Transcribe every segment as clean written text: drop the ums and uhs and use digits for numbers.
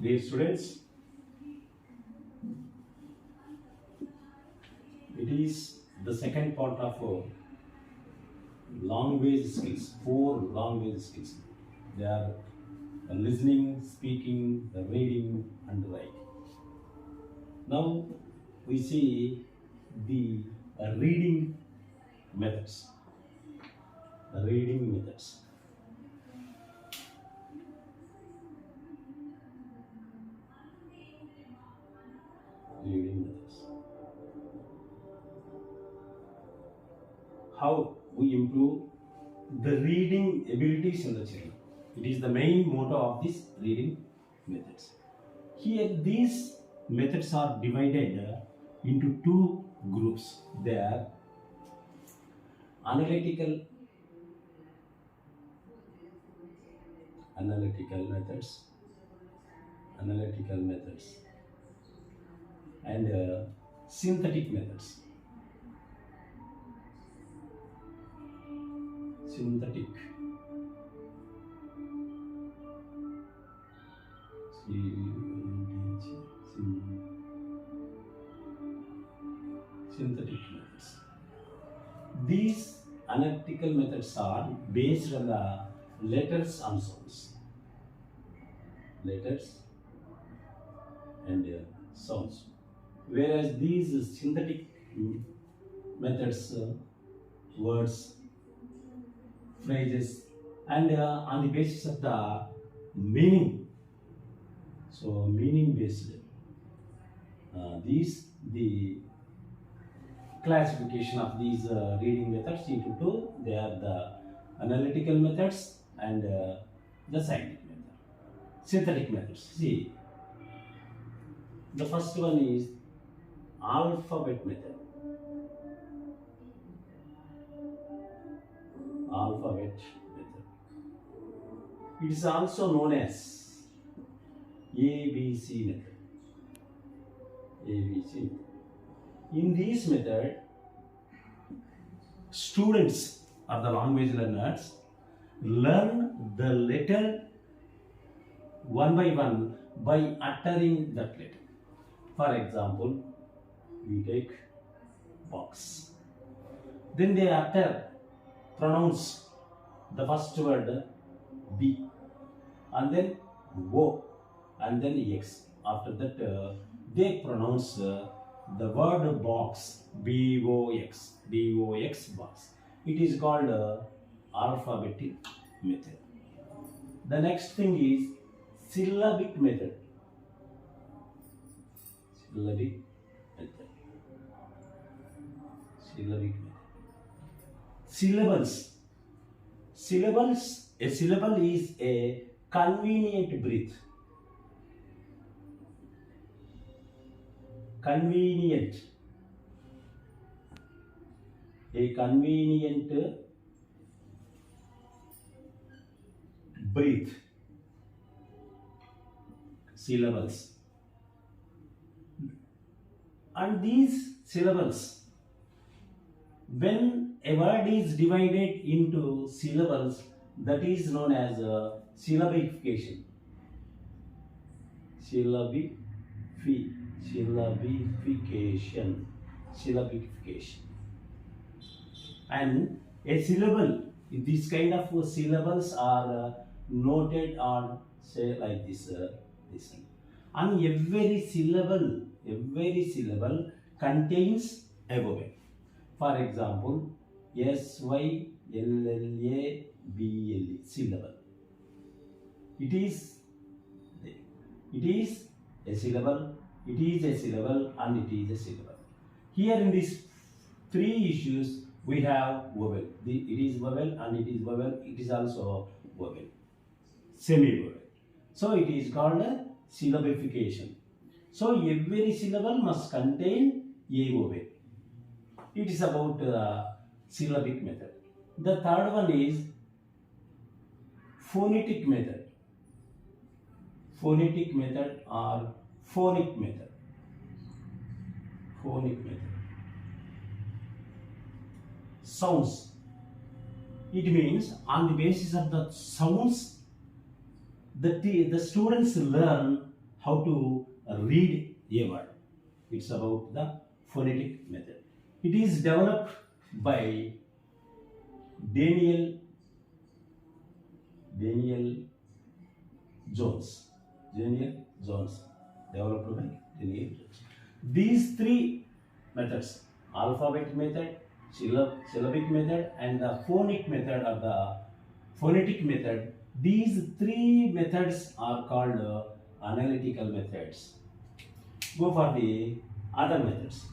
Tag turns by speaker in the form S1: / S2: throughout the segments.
S1: Dear students, it is the second part of language skills, four language skills. They are listening, speaking, reading, and writing. Now we see the reading methods. Reading methods. Reading methods. How we improve the reading abilities in the children. It is the main motto of this reading methods. Here these methods are divided into two groups. They are analytical methods and synthetic methods. Synthetic methods. These analytical methods are based on the letters and sounds. Whereas these synthetic methods, words, phrases, and on the basis of the meaning. So meaning based. The classification of these reading methods into two. They are the analytical methods and the scientific method. Synthetic methods. See, the first one is alphabet method. Alphabet method. It is also known as ABC method. ABC method. In this method, students or the language learners learn the letter one by one by uttering that letter. For example, we take box. Then they pronounce the first word B, and then O, and then X. After that, they pronounce the word box, B-O-X, box. It is called alphabetic method. The next thing is syllabic method. Syllabic method. Syllables. A syllable is a convenient breath. A convenient breath. Syllables. And these syllables, when a word is divided into syllables, that is known as syllabification. Syllabification. And a syllable, this kind of syllables are noted on, say, like this. And every syllable contains a vowel. For example, syllable, syllable. It is a syllable, and it is a syllable. Here in these three issues, we have vowel. It is vowel, and it is vowel. It is also vowel, semi-vowel. So it is called a syllabification. So every syllable must contain a vowel. It is about syllabic method. The third one is phonetic method. Phonetic method or phonic method. Sounds. It means on the basis of the sounds, the students learn how to read a word. It's about the phonetic method. It is developed by Daniel Jones. Daniel Jones. Developed by Daniel Jones. These three methods, alphabet method, syllabic method, and the phonic method or the phonetic method, these three methods are called analytical methods. Go for the other methods.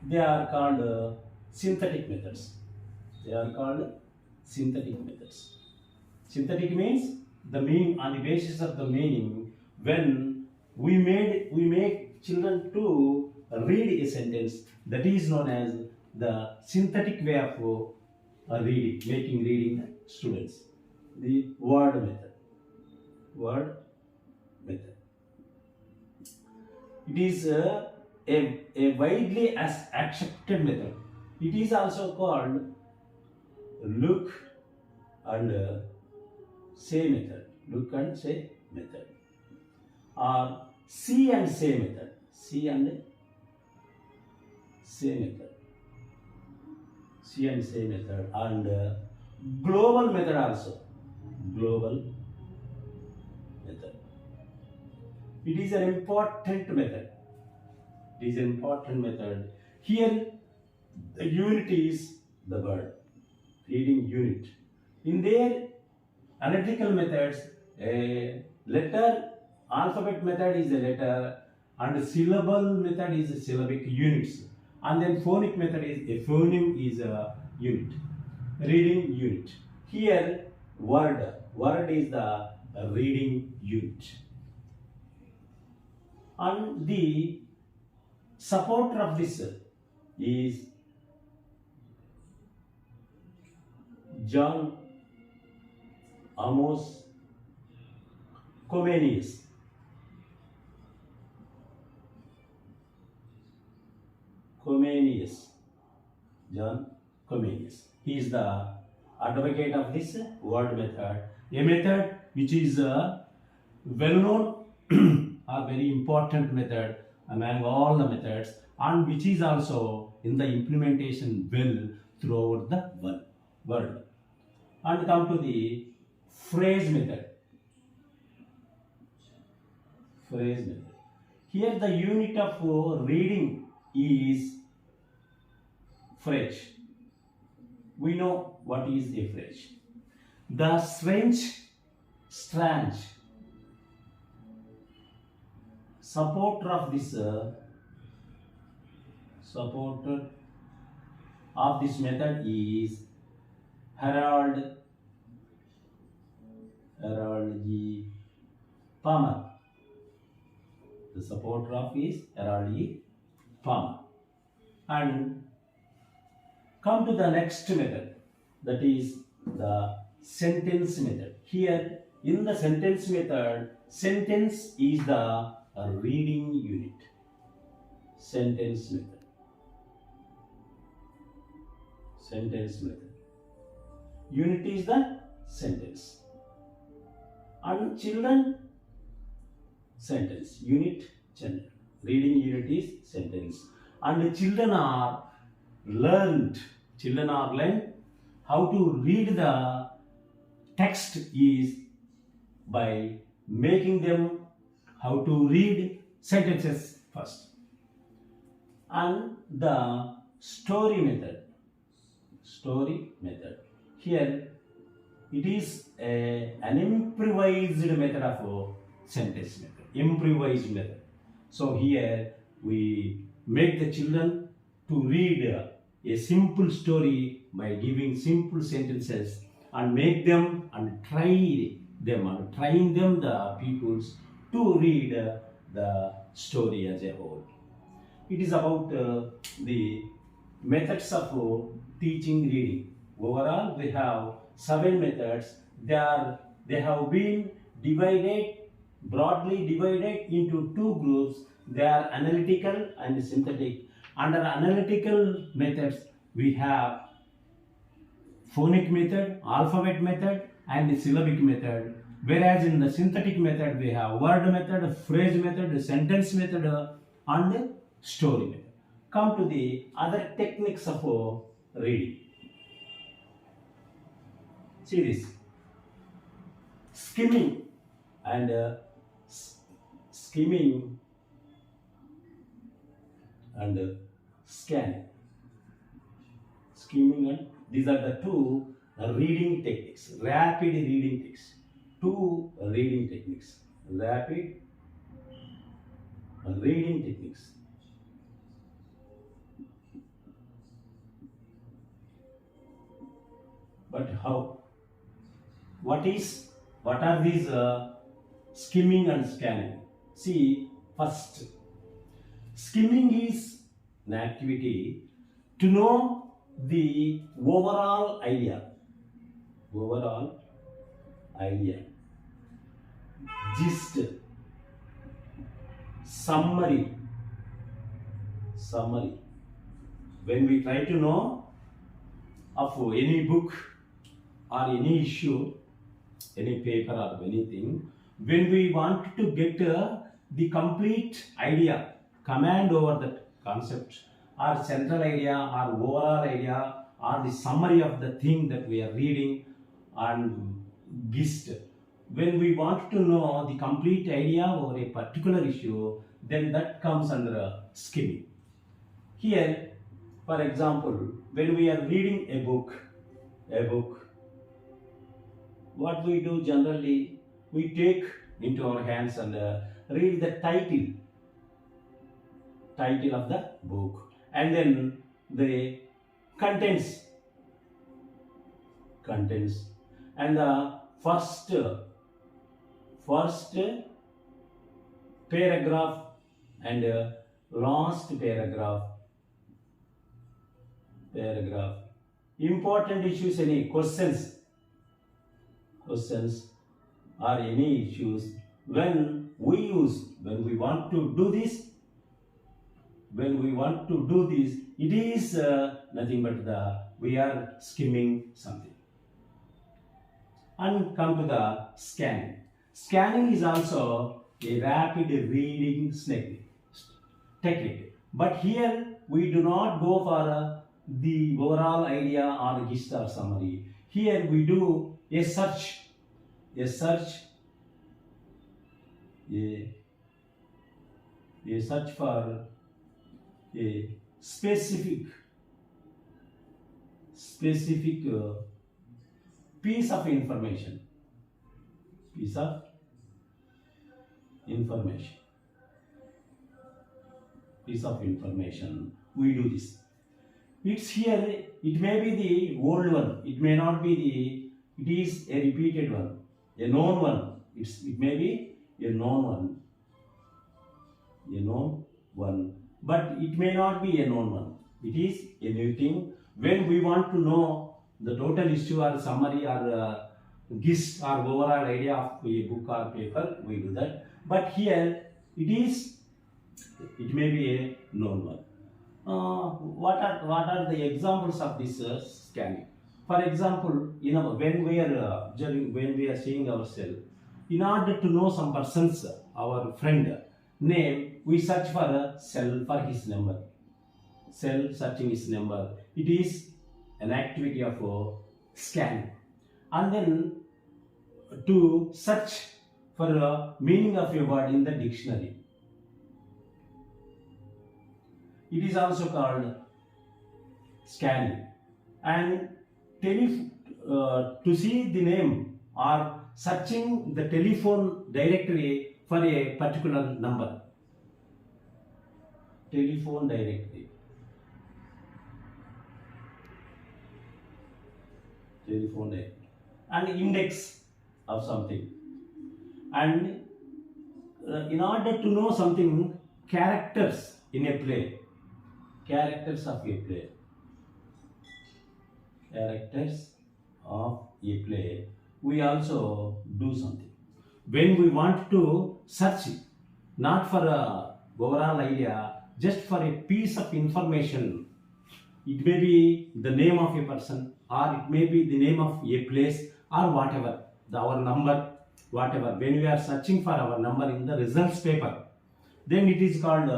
S1: They are called synthetic methods. They are called synthetic methods. Synthetic means the meaning, on the basis of the meaning, when we make children to read a sentence, that is known as the synthetic way of reading the students. The word method. Word method. It is a widely accepted method. It is also called look and say method. Look and say method. Or see and say method. See and say method. See and say method. And global method also. Global method. It is an important method. It is an important method. Here, the unit is the word. Reading unit. In their analytical methods, a letter, alphabet method is a letter, and syllable method is a syllabic units. And then phonic method is a phoneme is a unit. Reading unit. Here, word is the reading unit. And the supporter of this is John Amos Comenius. John Comenius. He is the advocate of this word method, a method which is well known a very important method among all the methods, and which is also in the implementation well throughout the world. And come to the phrase method. Phrase method. Here the unit of reading is phrase. We know what is a phrase. The strange supporter of this method is Harold G. Palmer. The supporter of is Harold G. Palmer. And come to the next method, that is the sentence method. Here in the sentence method, sentence is the reading unit. Sentence method. Sentence method. Unit is the sentence. And children, sentence. Unit, children. Reading unit is sentence. And children are learned how to read the text is by making them how to read sentences first. And the story method. Here it is an improvised method of sentence method. Improvised method. So here we make the children to read a simple story by giving simple sentences and make them and train them the pupils to read the story as a whole. It is about the methods of teaching reading. Overall, we have 7 methods. They have been broadly divided into 2 groups. They are analytical and synthetic. Under analytical methods, we have phonic method, alphabet method, and the syllabic method. Whereas in the synthetic method, we have word method, phrase method, sentence method, and story method. Come to the other techniques of reading. See this skimming and skimming and scanning. Skimming and these are the two reading techniques, rapid reading techniques. Two reading techniques, rapid reading techniques. But how? What are these skimming and scanning? See, first, skimming is an activity to know the overall idea, gist, summary. When we try to know of any book or any issue, any paper or anything, when we want to get the complete idea, command over that concept, or central idea, or overall idea, or the summary of the thing that we are reading, and gist. When we want to know the complete idea over a particular issue, then that comes under skimming. Here, for example, when we are reading a book, what we do generally, we take into our hands and read the title of the book, and then the contents, and the first paragraph and last paragraph. Important issues, any questions or any issues, when we want to do this, it is nothing but we are skimming something. And come to the scanning. Scanning is also a rapid reading technique. But here we do not go for the overall idea or gist or summary. Here we do a search for a specific piece of information. We do this. It's here, it may be the old one, it may not be it is a repeated one, a known one. It may be a known one, but it may not be a known one. It is a new thing. When we want to know the total issue or summary or gist or overall idea of a book or paper, we do that. But here it may be a known one. What are the examples of this scanning? For example, when we are seeing ourselves, in order to know some person's, our friend name, we search for a cell for his number. Searching his number. It is an activity of scanning. And then to search for a meaning of a word in the dictionary. It is also called scanning. And to see the name or searching the telephone directory for a particular number. Telephone directory. And index of something. And in order to know something, characters in a play. Characters of a play, we also do something. When we want to search, not for a overall idea, just for a piece of information, it may be the name of a person, or it may be the name of a place, or whatever, our number, whatever, when we are searching for our number in the results paper, then it is called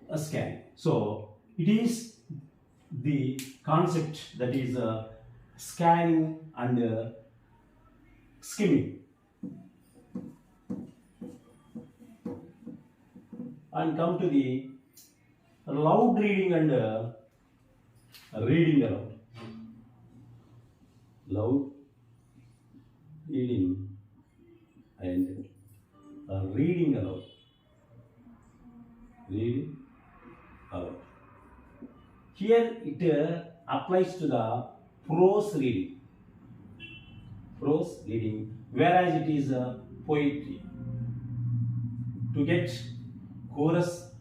S1: a scanning. So it is the concept that is scanning and skimming. And come to the loud reading and reading aloud. Loud reading and reading aloud. Reading aloud. Here it applies to the prose reading. Prose reading, whereas it is poetry. To get chorus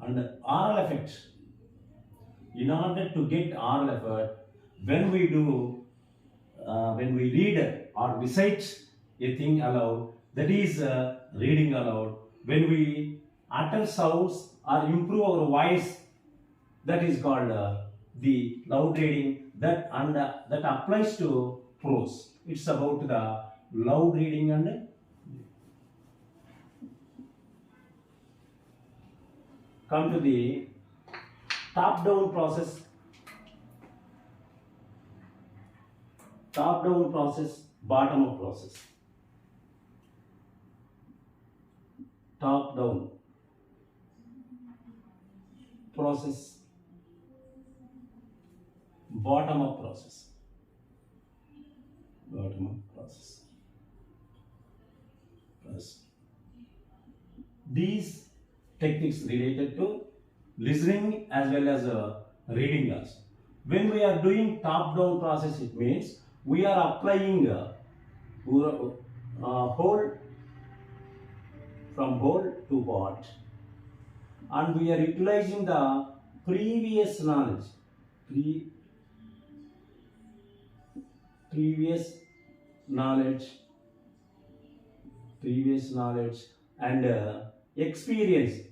S1: and oral effect, in order to get oral effect, when we read or recite a thing aloud, that is reading aloud. When we utter sounds or improve our voice, that is called the loud reading. That applies to prose. It's about the loud reading and come to the top-down process. Top-down process, bottom-up process. Top-down process, bottom-up process. Bottom-up process. These techniques related to listening as well as reading also. When we are doing top-down process, it means we are applying whole from whole to part, and we are utilizing the previous knowledge, previous knowledge and experience.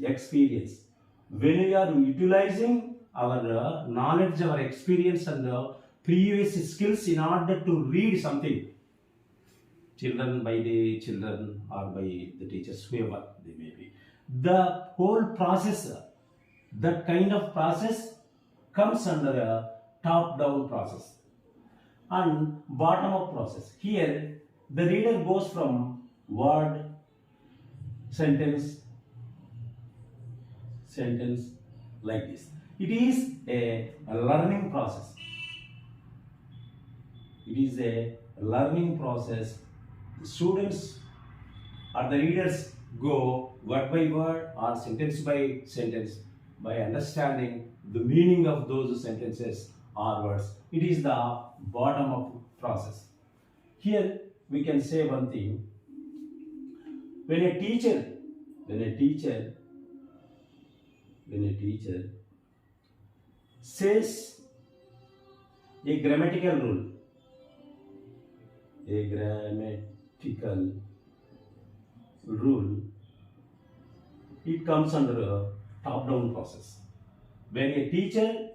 S1: Experience. When we are utilizing our knowledge, our experience and previous skills in order to read something, by the children or by the teachers, whoever they may be, the whole process, that kind of process comes under a top-down process. And bottom-up process, here the reader goes from word, sentence like this. It is a learning process. It is a learning process. The students or the readers go word by word or sentence by sentence by understanding the meaning of those sentences or words. It is the bottom-up process. Here we can say one thing. When a teacher says a grammatical rule, it comes under a top-down process. When a teacher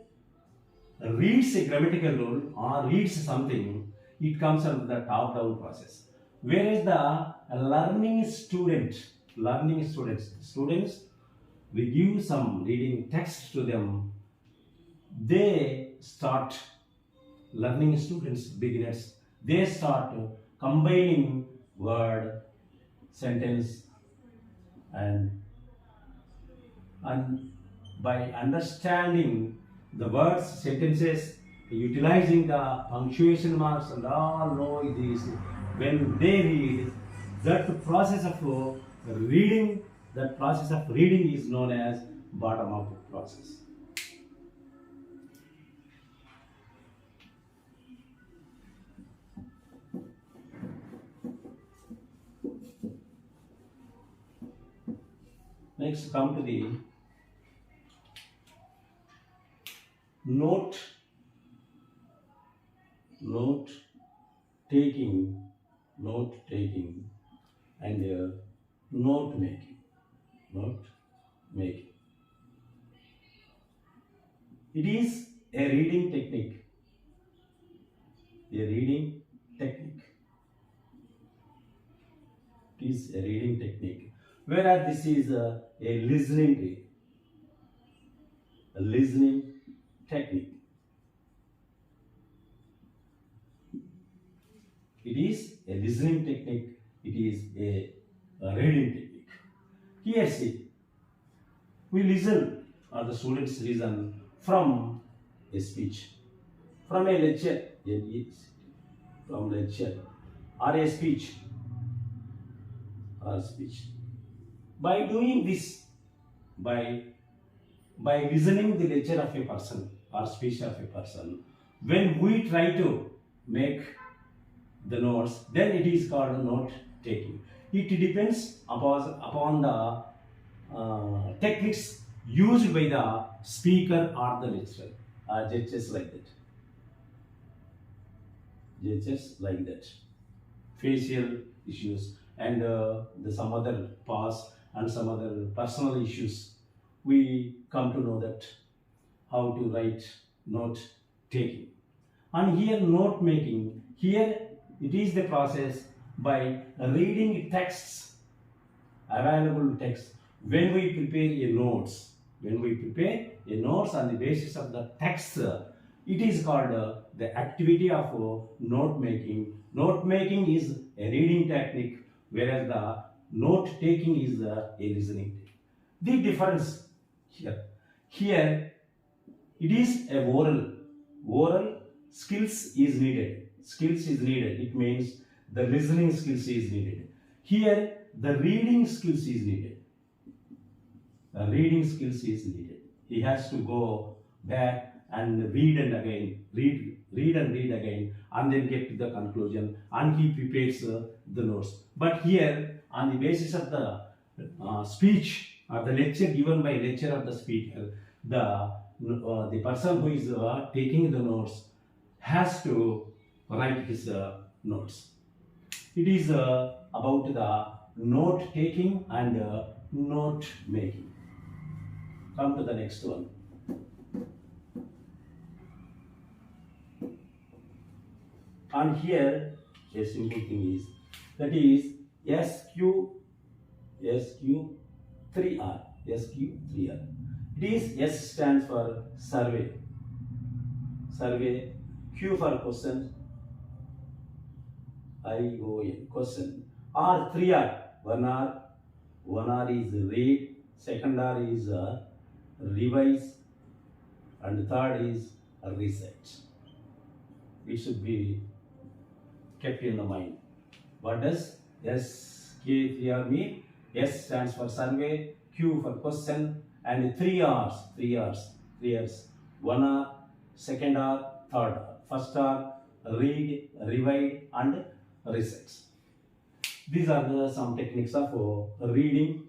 S1: reads a grammatical rule or reads something, it comes under the top-down process. Whereas the learning students, we give some reading text to them, they start, learning students, beginners, they start combining word, sentence and by understanding the words, sentences, utilizing the punctuation marks and all know this, when they read, that process of reading is known as bottom-up process. Next, come to the note taking and note making. It is a reading technique a reading technique. It is a reading technique. Whereas this is a listening technique. It is a listening technique. It is a reading technique. Here see, we listen or the students listen from a speech, from a lecture, from lecture or a speech or speech. By doing this, by listening the lecture of a person or speech of a person, when we try to make the notes, then it is called note taking. It depends upon the techniques used by the speaker or the lecturer. Gestures like that. Gestures like that. Facial issues and some other past and some other personal issues. We come to know that how to write note taking. And here note making, here it is the process by reading texts, available text. When we prepare a notes, on the basis of the text, it is called the activity of note making. Note making is a reading technique, whereas the note taking is a listening technique. The difference here it is a oral skills is needed. It means the listening skills is needed. Here the reading skills is needed. He has to go back and read and again, read again, and then get to the conclusion, and he prepares the notes. But here, on the basis of the speech or the lecture given by lecture of the speaker, the person who is taking the notes has to write his notes. It is about the note taking and note making. Come to the next one. And here a simple thing is, that is SQ3R. It is S stands for survey. Q for question, ION, question. R, 3R. 1R is read, second R is revise, and third is research. It should be kept in the mind. What does SK3R mean? S stands for survey, Q for question, and 3 R's. 1 R, second R, third R. First R, read, revise, and research. These are some techniques of reading